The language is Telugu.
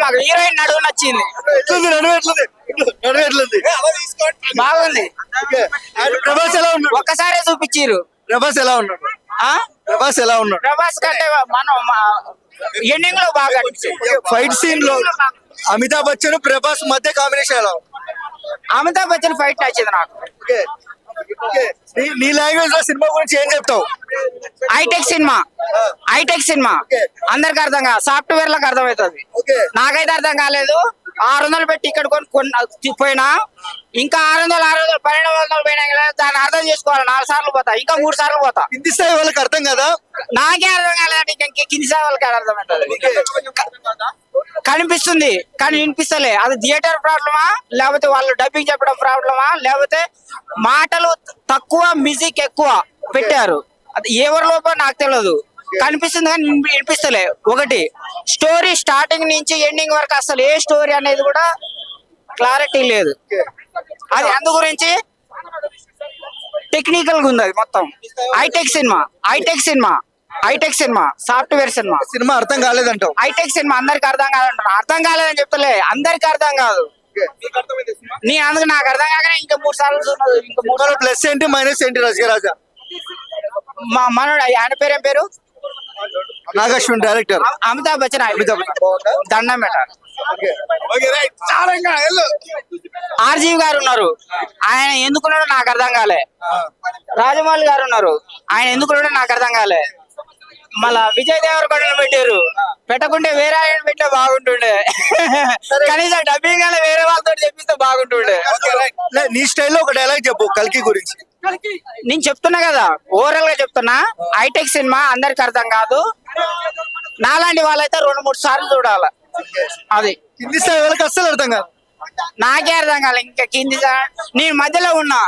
మాకు హీరోయిన్ నడువు నచ్చింది, బాగుంది. ప్రభాస్ ఎలా ఉన్నాడు? ఒక్కసారే చూపించారు. ప్రభాస్ ఎలా ఉన్నాడు? ప్రభాస్ ఎలా ఉన్నాడు? ప్రభాస్ కంటే మనం ఎండింగ్ లో బాగా అనిపించింది. ఫైట్ సీన్ లో అమితాబ్ బచ్చన్ ప్రభాస్ మధ్య కాంబినేషన్ ఎలా ఉంది? అమితాబ్ బచ్చన్ ఫైట్ నచ్చింది నాకు. నీ లాంగ్వేజ్ లో సినిమా గురించి ఏం చెప్తావు? హైటెక్ సినిమా, హైటెక్ సినిమా అందరికి అర్థం కాదు, సాఫ్ట్వేర్ లకు అర్థమవుతుంది. నాకైతే అర్థం కాలేదు. 600 పెట్టి ఇక్కడ పోయినా ఇంకా 600 1200 పోయినా దాన్ని అర్థం చేసుకోవాలి. 4 సార్లు పోతా, ఇంకా 3 సార్లు పోతా. కింది స్థాయి వాళ్ళకి అర్థం కదా? నాకే అర్థం కాలేదంటే ఇంకా కింది స్థాయి వాళ్ళకి అర్థమవుతుంది. కనిపిస్తుంది కానీ వినిపిస్తలే. అది థియేటర్ ప్రాబ్లమా, లేకపోతే వాళ్ళు డబ్బింగ్ చెప్పడం ప్రాబ్లమా, లేకపోతే మాటలు తక్కువ మ్యూజిక్ ఎక్కువ పెట్టారు, అది ఎవరి లోపల నాకు తెలియదు. కనిపిస్తుంది కానీ వినిపిస్తలే. ఒకటి స్టోరీ స్టార్టింగ్ నుంచి ఎండింగ్ వరకు అసలు ఏ స్టోరీ అనేది కూడా క్లారిటీ లేదు. అది అందు గురించి టెక్నికల్ గా ఉంది అది మొత్తం. Hitech cinema, hitech cinema, hitech cinema, software cinema. Cinema అర్థం కాలేదంటావు? హైటెక్ సినిమా అందరికి అర్థం కాదంటున్నా. అర్థం కాలేదని చెప్తలే, అందరికి అర్థం కాదు. నీ అందుకు నాకు అర్థం కాకనే ఇంకా 3 సార్లు చూడదు. ఇంకా 3 సార్లు ప్లస్ ఏంటి మైనస్ ఏంటి రజరాజా? మా మనోడు ఆయన పేరేం పేరు? నాగశ్విన్ డైరెక్టర్. అమితాబ్ బచ్చన్. దండం పెట్టాలి. ఆర్జీవి గారు ఉన్నారు, ఆయన ఎందుకున్నాడో నాకు అర్థం కాలే. రాజమౌళి గారు ఉన్నారు, ఆయన ఎందుకున్నాడో నాకు అర్థం కాలే. మళ్ళా విజయ్ దేవరకొండను పెట్టారు, పెట్టకుంటే వేరే ఆయన పెట్టే బాగుంటుండే. కనీసం డబ్బింగ్ అలా వేరే వాళ్ళతో చెప్పిస్తే బాగుంటుండే. నీ స్టైల్లో ఒక డైలాగ్ చెప్పు కల్కి గురించి. నేను చెప్తున్నా కదా, ఓవరాల్ గా చెప్తున్నా. హైటెక్ సినిమా అందరికి అర్థం కాదు, నాలాంటి వాళ్ళైతే 2-3 సార్లు చూడాలి. అది కింది స్థాయి వాళ్ళకి అస్సలు అర్థం కాదు. నాకే అర్థం కాలే. ఇంకా కింది నేను మధ్యలో ఉన్నా,